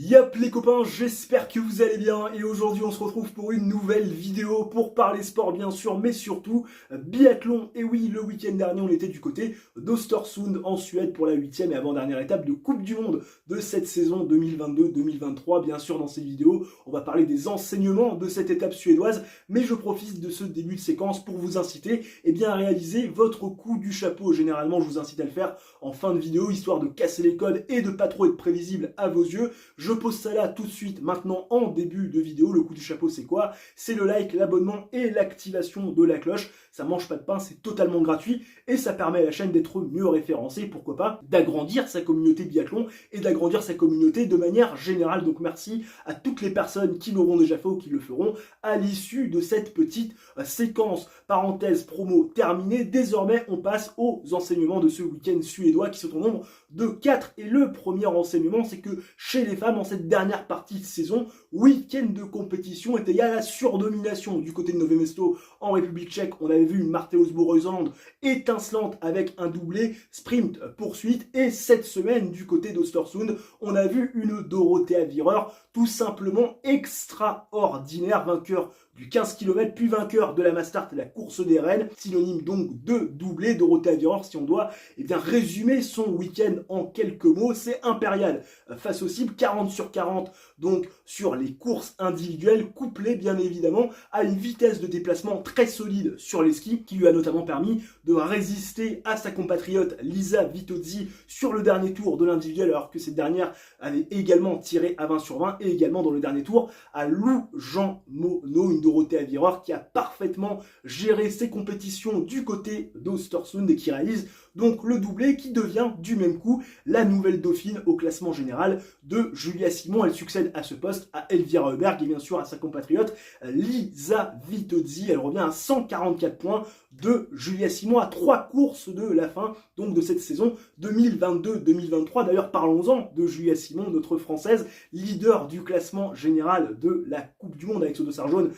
Yop les copains, j'espère que vous allez bien et aujourd'hui on se retrouve pour une nouvelle vidéo pour parler sport bien sûr mais surtout biathlon. Et oui, le week-end dernier on était du côté d'Östersund en Suède pour la 8e et avant-dernière étape de Coupe du Monde de cette saison 2022-2023. Bien sûr dans cette vidéo on va parler des enseignements de cette étape suédoise, mais je profite de ce début de séquence pour vous inciter à réaliser votre coup du chapeau. Généralement je vous incite à le faire en fin de vidéo histoire de casser les codes et de pas trop être prévisible à vos yeux. Je pose ça là tout de suite, maintenant en début de vidéo. Le coup du chapeau c'est quoi? C'est le like, l'abonnement et l'activation de la cloche. Ça mange pas de pain, c'est totalement gratuit et ça permet à la chaîne d'être mieux référencée, pourquoi pas, d'agrandir sa communauté biathlon et d'agrandir sa communauté de manière générale. Donc merci à toutes les personnes qui l'auront déjà fait ou qui le feront à l'issue de cette petite séquence. Parenthèse promo terminée, désormais on passe aux enseignements de ce week-end suédois qui sont au nombre de 4. Et le premier enseignement c'est que chez les femmes en cette dernière partie de saison, week-end de compétition est égal à la surdomination. Du côté de Nové Mesto en République tchèque, on avait vu une Marte Osborg-Reuseland étincelante avec un doublé sprint poursuite, et cette semaine du côté d'Östersund, on a vu une Dorothea Virer tout simplement extraordinaire, vainqueur du 15 km, puis vainqueur de la Mastart et la course des Rennes, synonyme donc de doublé. Dorothea Virer, si on doit résumer son week-end en quelques mots, c'est impérial face aux cibles, 40 sur 40 donc sur les courses individuelles, couplées bien évidemment à une vitesse de déplacement très solide sur les skis, qui lui a notamment permis de résister à sa compatriote Lisa Vitozzi sur le dernier tour de l'individuel, alors que cette dernière avait également tiré à 20 sur 20, et également dans le dernier tour à Lou-Jean Monod, une Dorothea Virer qui a parfaitement géré ses compétitions du côté d'Östersund et qui réalise donc le doublé, qui devient du même coup la nouvelle dauphine au classement général de Julia Simon. Elle succède à ce poste à Elvira Öberg et bien sûr à sa compatriote Lisa Vitozzi. Elle revient à 144 points de Julia Simon à 3 courses de la fin donc de cette saison 2022-2023. D'ailleurs parlons-en de Julia Simon, notre française, leader du classement général de la Coupe du Monde avec ce dossard jaune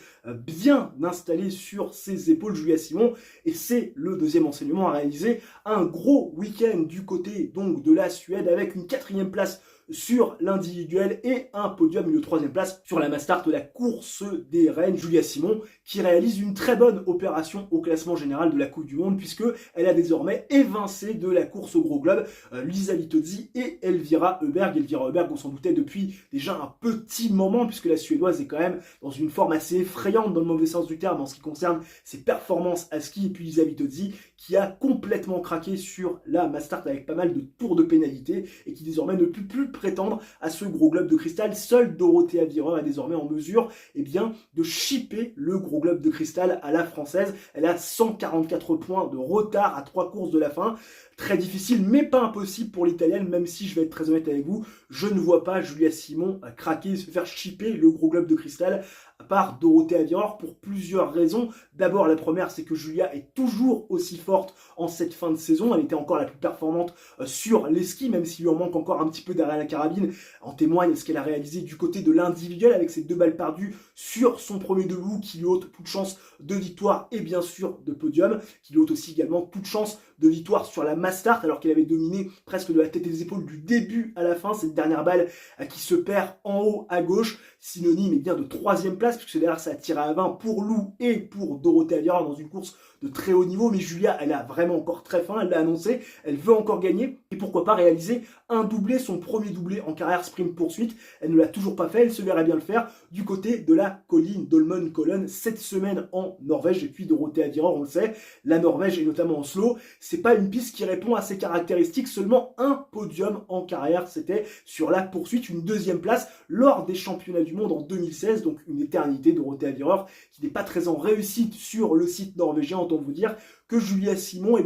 bien installé sur ses épaules. Julia Simon, et c'est le deuxième enseignement, à réaliser un gros week-end du côté donc de la Suède avec une 4e place sur l'individuel et un podium, une 3e place sur la Mastart de la course des Rennes. Julia Simon qui réalise une très bonne opération au classement général de la Coupe du Monde, puisque elle a désormais évincé de la course au gros globe Lisa Vitozzi et Elvira Öberg. Elvira Öberg, on s'en doutait depuis déjà un petit moment, puisque la Suédoise est quand même dans une forme assez effrayante dans le mauvais sens du terme en ce qui concerne ses performances à ski. Et puis Lisa Vitozzi qui a complètement craqué sur la Mastart avec pas mal de tours de pénalité et qui désormais ne peut plus prétendre à ce gros globe de cristal. Seule Dorothea Virer est désormais en mesure de chipper le gros globe de cristal à la française. Elle a 144 points de retard à 3 courses de la fin. Très difficile mais pas impossible pour l'italienne, même si je vais être très honnête avec vous, je ne vois pas Julia Simon craquer et se faire chipper le gros globe de cristal par Dorothea Virer pour plusieurs raisons. D'abord, la première, c'est que Julia est toujours aussi forte en cette fin de saison. Elle était encore la plus performante sur les skis, même s'il lui en manque encore un petit peu derrière la carabine. En témoigne ce qu'elle a réalisé du côté de l'individuel avec ses 2 balles perdues sur son premier debout, qui lui ôte toute chance de victoire et bien sûr de podium, qui lui ôte aussi également toute chance de victoire sur la Mastart, alors qu'elle avait dominé presque de la tête et des épaules du début à la fin. Cette dernière balle qui se perd en haut à gauche, synonyme de 3e place, puisque derrière ça a tiré à 20 pour Lou et pour Dorothea Virer dans une course de très haut niveau. Mais Julia, elle a vraiment encore très faim, elle l'a annoncé, elle veut encore gagner, et pourquoi pas réaliser un doublé, son premier doublé en carrière sprint poursuite. Elle ne l'a toujours pas fait, elle se verrait bien le faire du côté de la colline d'Holmenkollen cette semaine en Norvège. Et puis Dorothea Virer, on le sait, la Norvège et notamment Oslo, c'est pas une piste qui répond à ses caractéristiques. Seulement un podium en carrière, c'était sur la poursuite, une 2e place lors des championnats du monde en 2016, donc une éternité. Dorothea Virer qui n'est pas très en réussite sur le site norvégien, autant vous dire que Julia Simon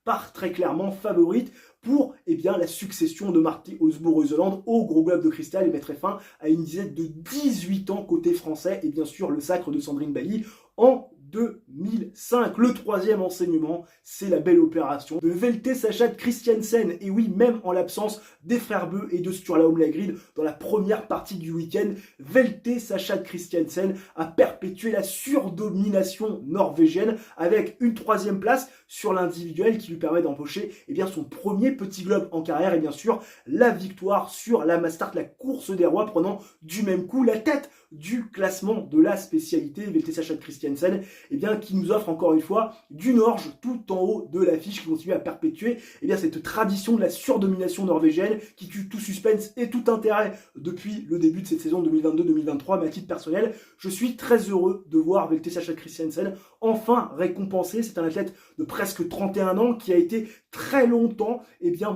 part très clairement favorite pour la succession de Marte Osborg-Reuseland au gros globe de cristal et mettrait fin à une disette de 18 ans côté français, et bien sûr le sacre de Sandrine Bailly en 2005. Le troisième enseignement, c'est la belle opération de Velte Sachat Christiansen. Et oui, même en l'absence des frères Bø et de Sturla Umlagrid dans la première partie du week-end, Velte Sachat Christiansen a perpétué la surdomination norvégienne avec une troisième place sur l'individuel qui lui permet d'empocher son premier petit globe en carrière et bien sûr la victoire sur la Mastart, la course des rois, prenant du même coup la tête du classement de la spécialité. Velte Sachat Christiansen qui nous offre encore une fois du Norge tout en haut de l'affiche, qui continue à perpétuer cette tradition de la surdomination norvégienne qui tue tout suspense et tout intérêt depuis le début de cette saison 2022-2023. Mais à titre personnel, je suis très heureux de voir Velte Sachat Christiansen enfin récompensé. C'est un athlète de presque 31 ans qui a été très longtemps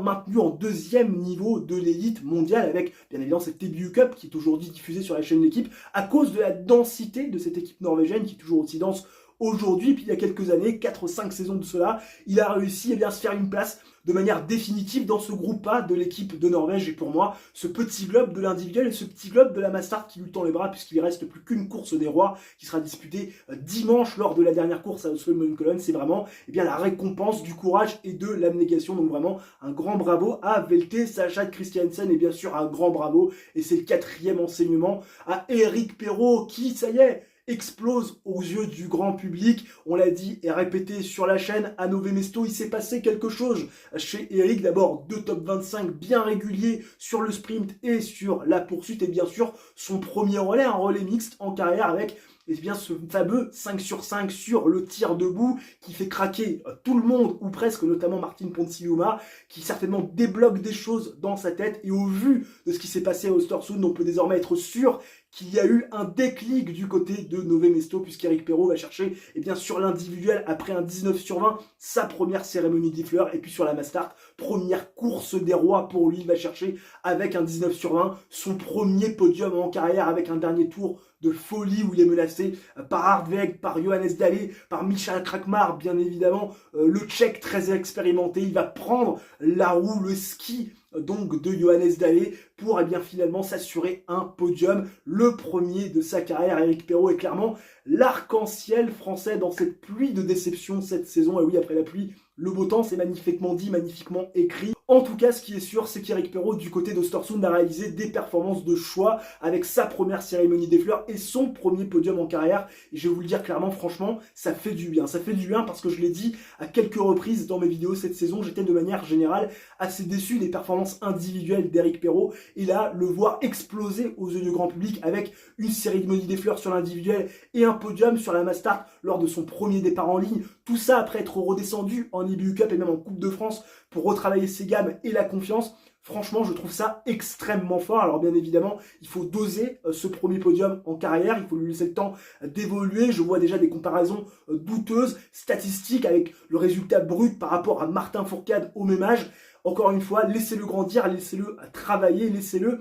maintenu en deuxième niveau de l'élite mondiale avec bien évidemment cette TBU Cup qui est aujourd'hui diffusée sur la chaîne de l'équipe à cause de la densité de cette équipe norvégienne qui est toujours aussi dense aujourd'hui. Puis il y a quelques années, 4 ou 5 saisons de cela, il a réussi à se faire une place de manière définitive dans ce groupe A de l'équipe de Norvège. Et pour moi, ce petit globe de l'individuel et ce petit globe de la Mastart qui lui tend les bras, puisqu'il ne reste plus qu'une course des rois qui sera disputée dimanche lors de la dernière course à Oslo-Mønkollen, c'est vraiment la récompense du courage et de l'abnégation. Donc vraiment un grand bravo à Velte Sachat Christiansen et bien sûr un grand bravo, et c'est le quatrième enseignement, à Eric Perrault qui, ça y est, explose aux yeux du grand public. On l'a dit et répété sur la chaîne, à Nové Mesto, il s'est passé quelque chose chez Eric. D'abord, 2 top 25 bien réguliers sur le sprint et sur la poursuite, et bien sûr son premier relais, un relais mixte en carrière avec ce fameux 5 sur 5 sur le tir debout qui fait craquer tout le monde, ou presque, notamment Martin Ponsiluoma, qui certainement débloque des choses dans sa tête. Et au vu de ce qui s'est passé à Östersund, on peut désormais être sûr qu'il y a eu un déclic du côté de Nové Mesto, puisqu'Eric Perrault va chercher sur l'individuel, après un 19 sur 20, sa première cérémonie des fleurs, et puis sur la Mastart, première course des rois pour lui, il va chercher avec un 19 sur 20 son premier podium en carrière, avec un dernier tour de folie où il est menacé par Hardweg, par Johannes Dalle, par Michael Krakmar, bien évidemment, le Tchèque très expérimenté. Il va prendre la roue, le ski donc de Johannes Dalle pour finalement s'assurer un podium, le premier de sa carrière. Eric Perrault est clairement l'arc-en-ciel français dans cette pluie de déception cette saison. Et oui, après la pluie, le beau temps, c'est magnifiquement dit, magnifiquement écrit. En tout cas, ce qui est sûr, c'est qu'Eric Perrault, du côté d'Östersund, a réalisé des performances de choix avec sa première cérémonie des fleurs et son premier podium en carrière. Et je vais vous le dire clairement, franchement, ça fait du bien. Ça fait du bien parce que je l'ai dit à quelques reprises dans mes vidéos cette saison, j'étais de manière générale assez déçu des performances individuelles d'Eric Perrault. Et là, le voir exploser aux yeux du grand public avec une cérémonie des fleurs sur l'individuel et un podium sur la Mastart lors de son premier départ en ligne, tout ça après être redescendu en IBU Cup et même en Coupe de France pour retravailler ses gammes et la confiance. Franchement, je trouve ça extrêmement fort. Alors bien évidemment, il faut doser ce premier podium en carrière, il faut lui laisser le temps d'évoluer. Je vois déjà des comparaisons douteuses, statistiques, avec le résultat brut par rapport à Martin Fourcade au même âge. Encore une fois, laissez-le grandir, laissez-le travailler, laissez-le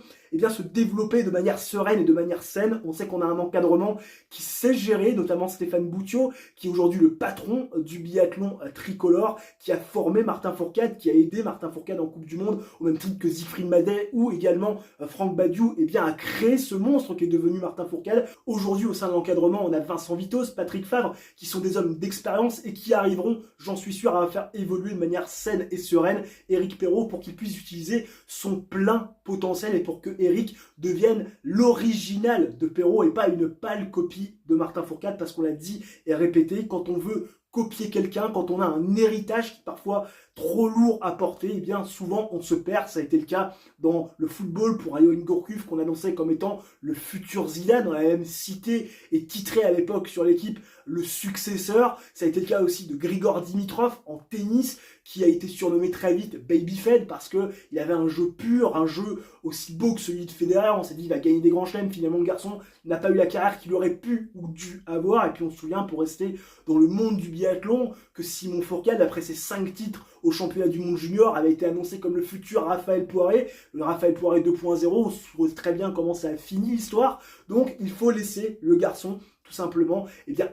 se développer de manière sereine et de manière saine. On sait qu'on a un encadrement qui sait gérer, notamment Stéphane Boutiot, qui est aujourd'hui le patron du biathlon tricolore, qui a formé Martin Fourcade, qui a aidé Martin Fourcade en Coupe du Monde, au même titre que Siegfried Madey ou également Franck Badiou, à créer ce monstre qui est devenu Martin Fourcade. Aujourd'hui, au sein de l'encadrement, on a Vincent Vitos, Patrick Favre, qui sont des hommes d'expérience et qui arriveront, j'en suis sûr, à faire évoluer de manière saine et sereine Eric Perrault pour qu'il puisse utiliser son plein potentiel et pour que Eric devienne l'original de Perrault et pas une pâle copie de Martin Fourcade, parce qu'on l'a dit et répété, quand on veut copier quelqu'un, quand on a un héritage qui est parfois trop lourd à porter, souvent on se perd. Ça a été le cas dans le football pour Johan Gourcuff, qu'on annonçait comme étant le futur Zidane. On l'a même cité et titré à l'époque sur l'équipe le successeur. Ça a été le cas aussi de Grigor Dimitrov en tennis, qui a été surnommé très vite Baby Fed parce qu'il avait un jeu pur, un jeu aussi beau que celui de Federer. On s'est dit il va gagner des grands chelems. Finalement le garçon n'a pas eu la carrière qu'il aurait pu ou dû avoir. Et puis on se souvient, pour rester dans le monde du biathlon, que Simon Fourcade, après ses 5 titres au championnat du monde junior, avait été annoncé comme le futur Raphaël Poiré, le Raphaël Poiré 2.0. On se souvient très bien comment ça a fini l'histoire. Donc il faut laisser le garçon tout simplement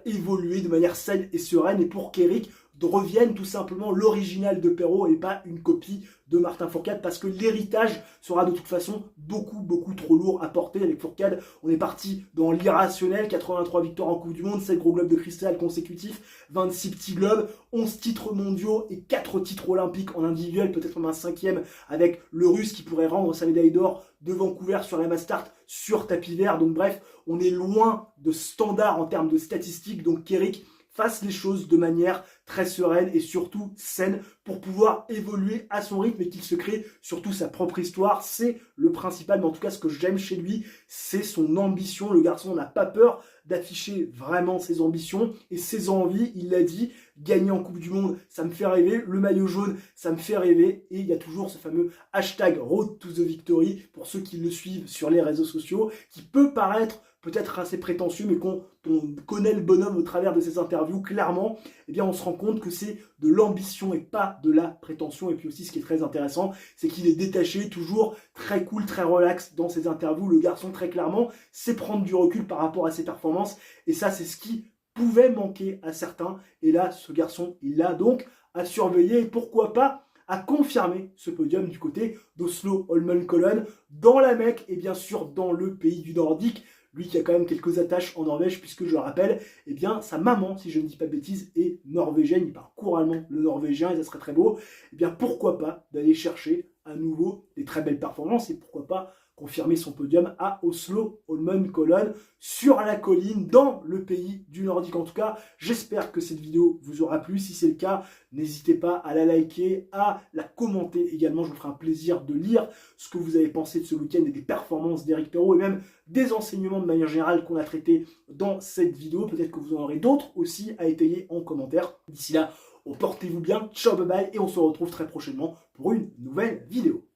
évoluer de manière saine et sereine, et pour qu'Eric revienne tout simplement l'original de Perrault et pas une copie de Martin Fourcade, parce que l'héritage sera de toute façon beaucoup trop lourd à porter. Avec Fourcade, on est parti dans l'irrationnel, 83 victoires en Coupe du Monde, 7 gros globes de cristal consécutifs, 26 petits globes, 11 titres mondiaux et 4 titres olympiques en individuel, peut-être même un 5e avec le Russe qui pourrait rendre sa médaille d'or de Vancouver sur la Mastart sur tapis vert. Donc bref, on est loin de standard en termes de statistiques. Donc qu'Eric fasse les choses de manière très sereine et surtout saine pour pouvoir évoluer à son rythme et qu'il se crée surtout sa propre histoire. C'est le principal, mais en tout cas ce que j'aime chez lui, c'est son ambition. Le garçon n'a pas peur d'afficher vraiment ses ambitions et ses envies. Il l'a dit, gagner en Coupe du Monde, ça me fait rêver. Le maillot jaune, ça me fait rêver. Et il y a toujours ce fameux hashtag Road to the Victory pour ceux qui le suivent sur les réseaux sociaux, qui peut paraître peut-être assez prétentieux, mais quand on connaît le bonhomme au travers de ses interviews, clairement, eh bien, on se rend compte que c'est de l'ambition et pas de la prétention. Et puis aussi, ce qui est très intéressant, c'est qu'il est détaché, toujours très cool, très relax dans ses interviews. Le garçon, très clairement, sait prendre du recul par rapport à ses performances. Et ça, c'est ce qui pouvait manquer à certains. Et là, ce garçon, il l'a donc à surveiller. Et pourquoi pas à confirmer ce podium du côté d'Oslo Holmenkollen, dans la Mecque et bien sûr dans le pays du Nordique. Lui qui a quand même quelques attaches en Norvège, puisque je le rappelle, eh bien sa maman, si je ne dis pas de bêtises, est norvégienne, il parle couramment le norvégien et ça serait très beau. Eh bien pourquoi pas d'aller chercher à nouveau des très belles performances et pourquoi pas confirmer son podium à Oslo Holmenkollen sur la colline dans le pays du Nordique. En tout cas, j'espère que cette vidéo vous aura plu. Si c'est le cas, n'hésitez pas à la liker, à la commenter également. Je vous ferai un plaisir de lire ce que vous avez pensé de ce week-end et des performances d'Eric Perrault et même des enseignements de manière générale qu'on a traités dans cette vidéo. Peut-être que vous en aurez d'autres aussi à étayer en commentaire. D'ici là, portez-vous bien, ciao, bye bye, et on se retrouve très prochainement pour une nouvelle vidéo.